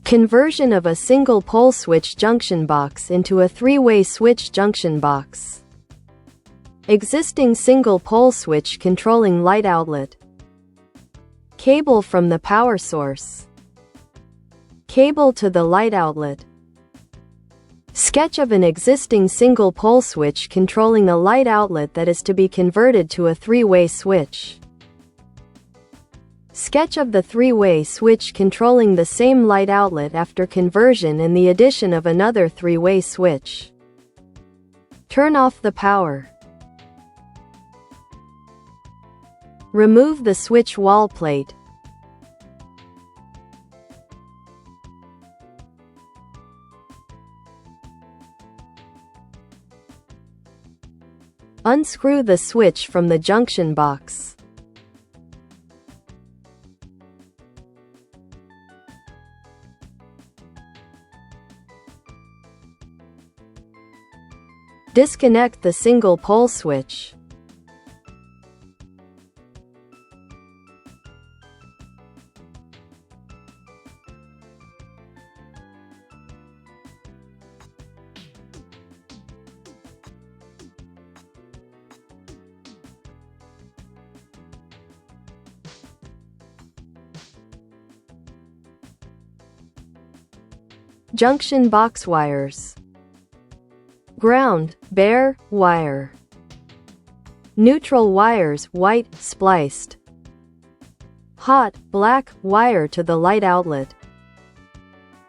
Conversion of a single pole switch junction box into a three-way switch junction box. Existing single pole switch controlling light outlet. Cable from the power source. Cable to the light outlet. Sketch of an existing single pole switch controlling a light outlet that is to be converted to a three-way switch. Sketch of the three-way switch controlling the same light outlet after conversion and the addition of another three-way switch. Turn off the power. Remove the switch wall plate. Unscrew the switch from the junction box. Disconnect the single pole switch. Junction box wires. Ground, bare, wire. Neutral wires, white, spliced. Hot, black, wire to the light outlet.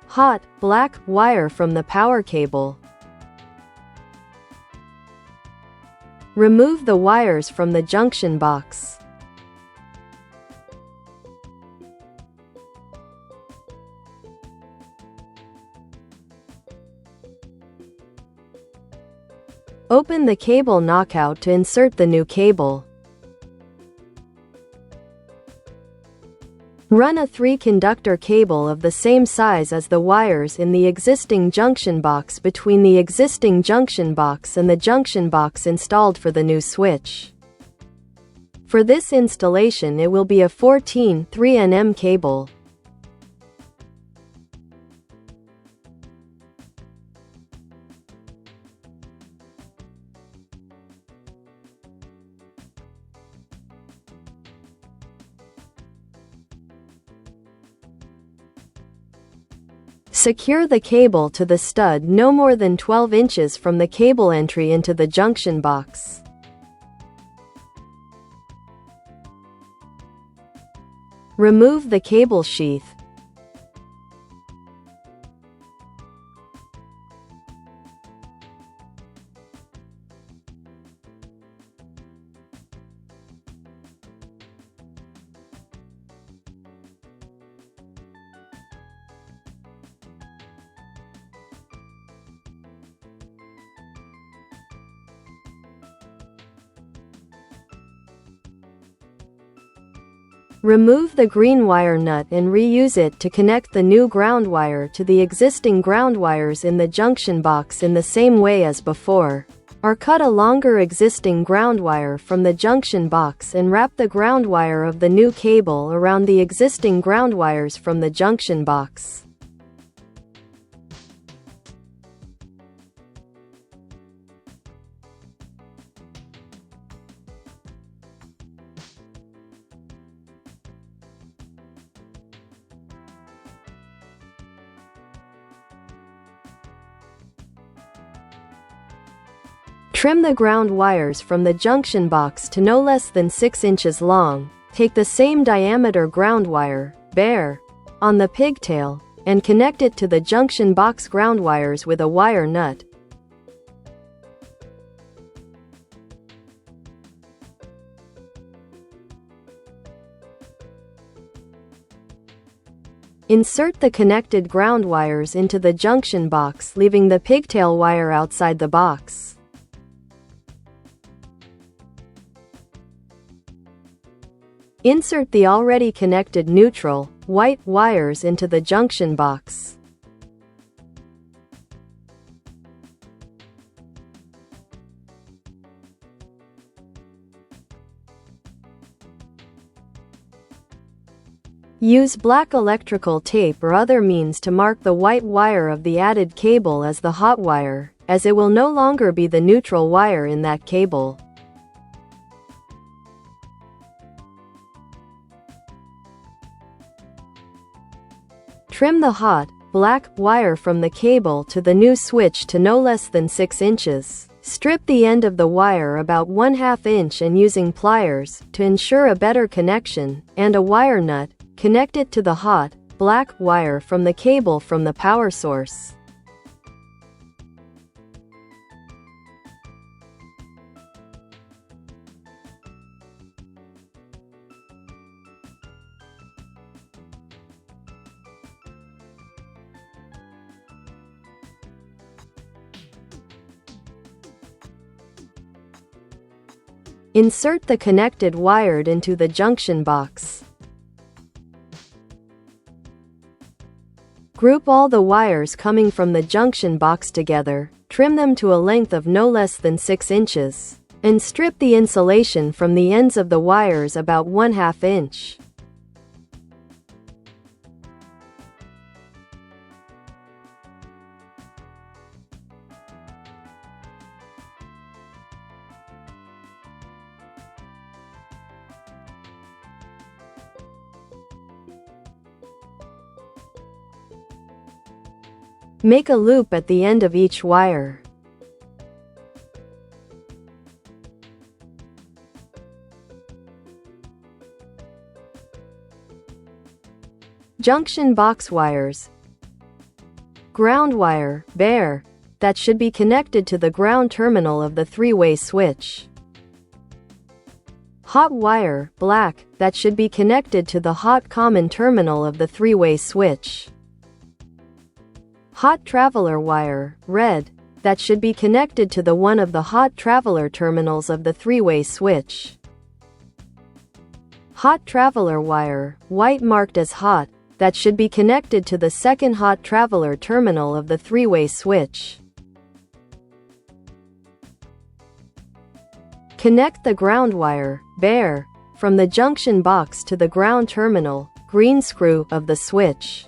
Hot, black, wire from the power cable. Remove the wires from the junction box. Open the cable knockout to insert the new cable. Run a 3-conductor cable of the same size as the wires in the existing junction box between the existing junction box and the junction box installed for the new switch. For this installation, it will be a 14 3nm cable. Secure the cable to the stud no more than 12 inches from the cable entry into the junction box. Remove the cable sheath. Remove the green wire nut and reuse it to connect the new ground wire to the existing ground wires in the junction box in the same way as before. Or cut a longer existing ground wire from the junction box and wrap the ground wire of the new cable around the existing ground wires from the junction box. Trim the ground wires from the junction box to no less than 6 inches long. Take the same diameter ground wire, bare, on the pigtail, and connect it to the junction box ground wires with a wire nut. Insert the connected ground wires into the junction box, leaving the pigtail wire outside the box. Insert the already connected neutral, white wires into the junction box. Use black electrical tape or other means to mark the white wire of the added cable as the hot wire, as it will no longer be the neutral wire in that cable. Trim the hot, black wire from the cable to the new switch to no less than 6 inches. Strip the end of the wire about 1/2 inch and using pliers, to ensure a better connection, and a wire nut, connect it to the hot, black wire from the cable from the power source. Insert the connected wire into the junction box. Group all the wires coming from the junction box together, trim them to a length of no less than 6 inches, and strip the insulation from the ends of the wires about 1/2 inch. Make a loop at the end of each wire. Junction box wires. Ground wire, bare, that should be connected to the ground terminal of the 3-way switch. Hot wire, black, that should be connected to the hot common terminal of the 3-way switch. Hot traveler wire, red, that should be connected to the one of the hot traveler terminals of the 3-way switch. Hot traveler wire, white marked as hot, that should be connected to the second hot traveler terminal of the 3-way switch. Connect the ground wire, bare, from the junction box to the ground terminal, green screw, of the switch.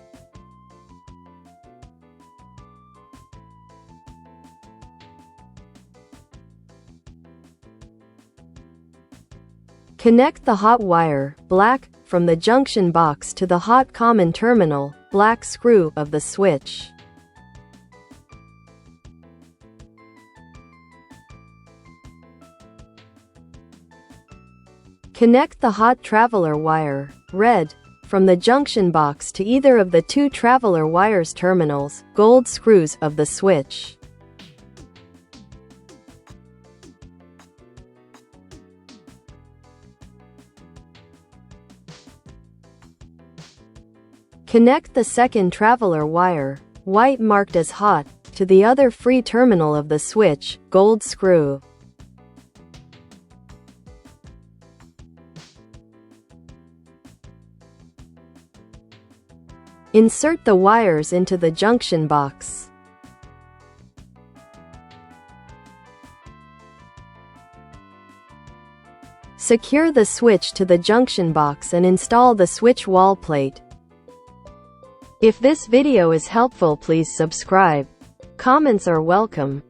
Connect the hot wire, black, from the junction box to the hot common terminal, black screw, of the switch. Connect the hot traveler wire, red, from the junction box to either of the 2 traveler wires terminals, gold screws, of the switch. Connect the second traveler wire, white marked as hot, to the other free terminal of the switch, gold screw. Insert the wires into the junction box. Secure the switch to the junction box and install the switch wall plate. If this video is helpful, please subscribe. Comments are welcome.